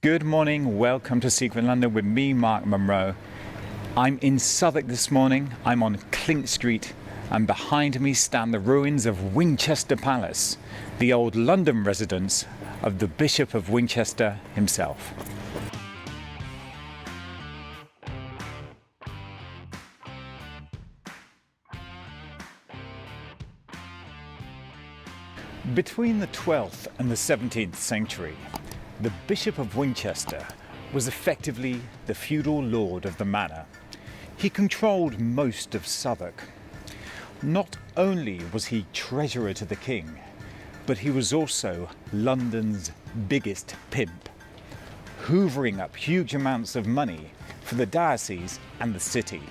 Good morning, welcome to Secret London with me, Mark Monroe. I'm in Southwark this morning, I'm on Clink Street, and behind me stand the ruins of Winchester Palace, the old London residence of the Bishop of Winchester himself. Between the 12th and the 17th century, the Bishop of Winchester was effectively the feudal lord of the manor. He controlled most of Southwark. Not only was he treasurer to the king, but he was also London's biggest pimp, hoovering up huge amounts of money for the diocese and the city.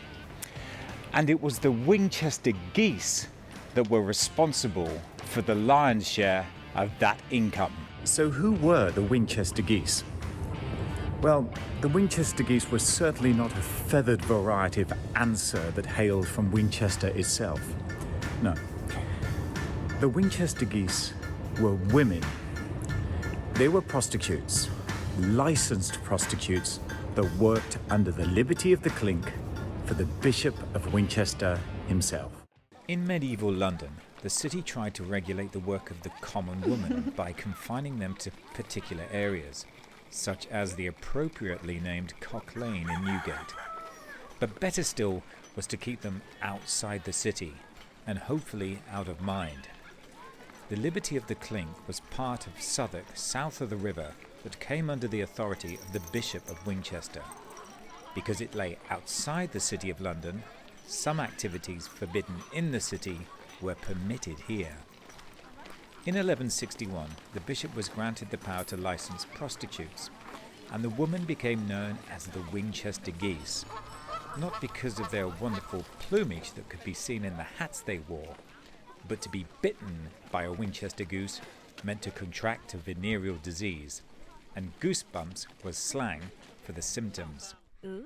And it was the Winchester Geese that were responsible for the lion's share of that income. So who were the Winchester Geese? Well, the Winchester Geese were certainly not a feathered variety of answer that hailed from Winchester itself. No. The Winchester Geese were women. They were prostitutes, licensed prostitutes that worked under the liberty of the Clink for the Bishop of Winchester himself. In medieval London, the city tried to regulate the work of the common woman by confining them to particular areas, such as the appropriately named Cock Lane in Newgate. But better still was to keep them outside the city, and hopefully out of mind. The liberty of the Clink was part of Southwark south of the river that came under the authority of the Bishop of Winchester. Because it lay outside the City of London, some activities forbidden in the city were permitted here. In 1161, the bishop was granted the power to license prostitutes, and the women became known as the Winchester Geese, not because of their wonderful plumage that could be seen in the hats they wore, but to be bitten by a Winchester goose meant to contract a venereal disease, and goosebumps was slang for the symptoms. Ooh.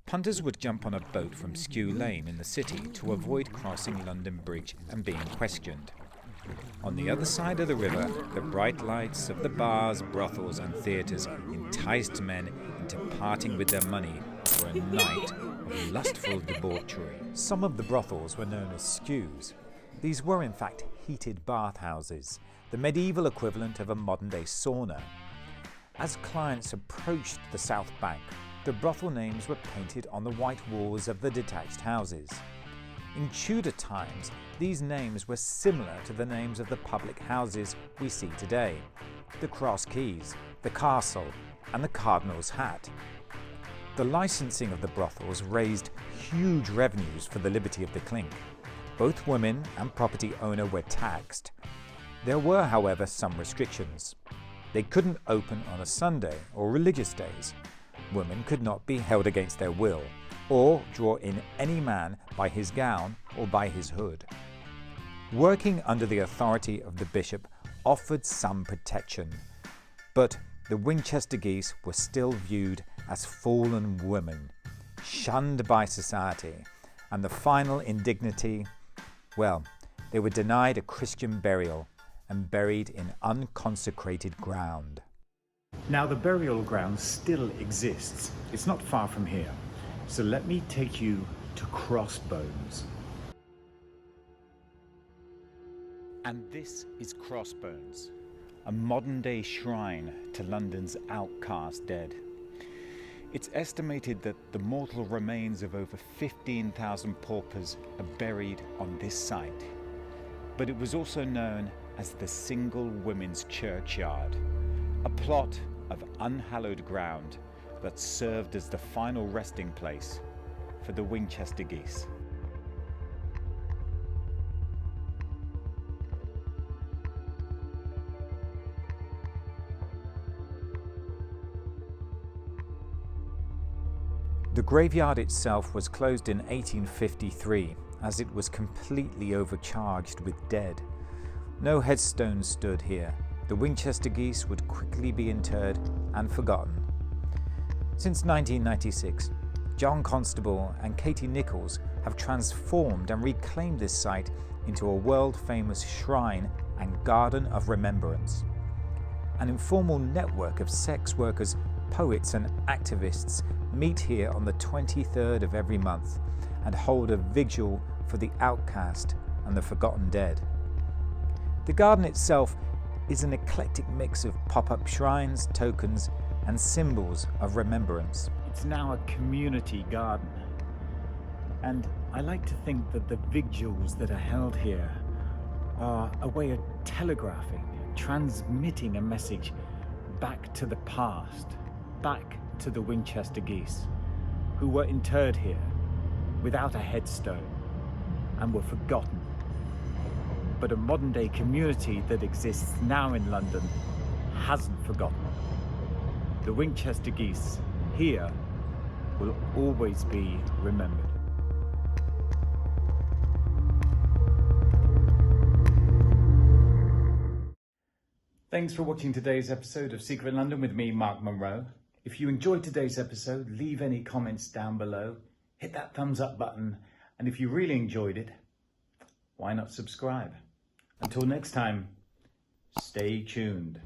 Punters would jump on a boat from Skew Lane in the city to avoid crossing London Bridge and being questioned. On the other side of the river, the bright lights of the bars, brothels and theatres enticed men into parting with their money for a night of lustful debauchery. Some of the brothels were known as skews. These were in fact heated bathhouses, the medieval equivalent of a modern-day sauna. As clients approached the South Bank, the brothel names were painted on the white walls of the detached houses. In Tudor times, these names were similar to the names of the public houses we see today: the Cross Keys, the Castle, and the Cardinal's Hat. The licensing of the brothels raised huge revenues for the liberty of the Clink. Both women and property owner were taxed. There were, however, some restrictions. They couldn't open on a Sunday or religious days. Women could not be held against their will, or draw in any man by his gown or by his hood. Working under the authority of the bishop offered some protection, but the Winchester Geese were still viewed as fallen women, shunned by society, and the final indignity, well, they were denied a Christian burial and buried in unconsecrated ground. Now the burial ground still exists. It's not far from here. So let me take you to Crossbones. And this is Crossbones, a modern-day shrine to London's outcast dead. It's estimated that the mortal remains of over 15,000 paupers are buried on this site. But it was also known as the Single Women's Churchyard, a plot of unhallowed ground that served as the final resting place for the Winchester Geese. The graveyard itself was closed in 1853 as it was completely overcharged with dead. No headstones stood here. The Winchester Geese would quickly be interred and forgotten. Since 1996, John Constable and Katie Nichols have transformed and reclaimed this site into a world-famous shrine and garden of remembrance. An informal network of sex workers poets and activists meet here on the 23rd of every month and hold a vigil for the outcast and the forgotten dead. The garden itself is an eclectic mix of pop-up shrines, tokens, and symbols of remembrance. It's now a community garden, and I like to think that the vigils that are held here are a way of telegraphing, transmitting a message back to the past, back to the Winchester Geese, who were interred here without a headstone and were forgotten. But a modern day community that exists now in London hasn't forgotten. The Winchester Geese here will always be remembered. Thanks for watching today's episode of Secret London with me, Mark Monroe. If you enjoyed today's episode, leave any comments down below, hit that thumbs up button, and if you really enjoyed it, why not subscribe? Until next time, stay tuned.